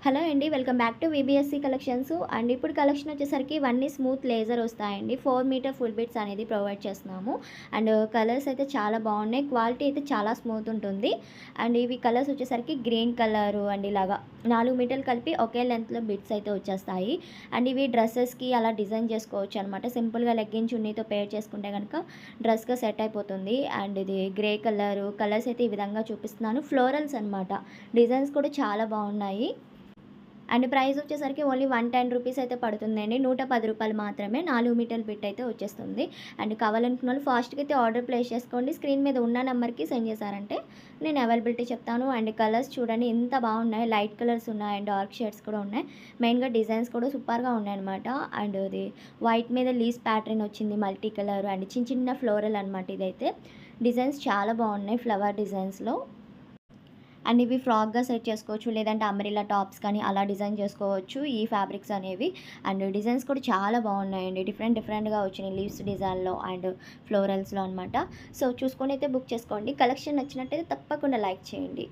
Hello అండి. Welcome back to VBSC collections. And ఇప్పుడు collection వచ్చేసరికి ఇవన్నీ స్మూత్ లేజర్ వస్తాయండి. 4 మీటర్ ఫుల్ బిట్స్ అనేది ప్రొవైడ్ చేస్తున్నాము. అండ్ కలర్స్ అయితే చాలా బాగున్నాయి. క్వాలిటీ అయితే చాలా స్మూత్ ఉంటుంది. అండ్ ఇవి కలర్స్ వచ్చేసరికి గ్రీన్ కలరు అండ్ ఇలాగా 4 మీటర్లు కలిపి ఒకే లెంత్లో బిట్స్ అయితే వచ్చేస్తాయి. అండ్ ఇవి డ్రెస్సెస్కి అలా డిజైన్ చేసుకోవచ్చు అనమాట. సింపుల్గా లెగ్గిన్ చున్నీతో పేర్ చేసుకుంటే కనుక డ్రెస్గా సెట్ అయిపోతుంది. అండ్ ఇది గ్రే కలర్స్ అయితే ఈ విధంగా చూపిస్తున్నాను. ఫ్లోరల్స్ అనమాట. డిజైన్స్ కూడా చాలా బాగున్నాయి. అండ్ ప్రైస్ వచ్చేసరికి ఓన్లీ 110 రూపీస్ అయితే పడుతుందండి. 110 రూపాయలు మాత్రమే 4 మీటర్ల బిట్ అయితే వచ్చేస్తుంది. అండ్ కావాలనుకున్న వాళ్ళు ఫాస్ట్గా అయితే ఆర్డర్ ప్లేస్ చేసుకోండి. స్క్రీన్ మీద ఉన్న నెంబర్కి సెండ్ చేశారంటే నేను అవైలబిలిటీ చెప్తాను. అండ్ కలర్స్ చూడండి ఎంత బాగున్నాయి. లైట్ కలర్స్ ఉన్నాయి అండ్ డార్క్ షేడ్స్ కూడా ఉన్నాయి. మెయిన్గా డిజైన్స్ కూడా సూపర్గా ఉన్నాయన్నమాట. అండ్ ఇది వైట్ మీద లీస్ ప్యాటర్న్ వచ్చింది, మల్టీ కలర్ అండ్ చిన్న చిన్న ఫ్లోరల్ అనమాట. ఇదైతే డిజైన్స్ చాలా బాగున్నాయి ఫ్లవర్ డిజైన్స్లో. అండ్ ఇవి ఫ్రాక్గా సెట్ చేసుకోవచ్చు, లేదంటే అంబ్రెల్లా టాప్స్ కానీ అలా డిజైన్ చేసుకోవచ్చు ఈ ఫ్యాబ్రిక్స్ అనేవి. అండ్ డిజైన్స్ కూడా చాలా బాగున్నాయండి. డిఫరెంట్గా వచ్చినాయి లీవ్స్ డిజైన్లో అండ్ ఫ్లోరల్స్లో అనమాట. సో చూసుకొని అయితే బుక్ చేసుకోండి. కలెక్షన్ నచ్చినట్టయితే తప్పకుండా లైక్ చేయండి.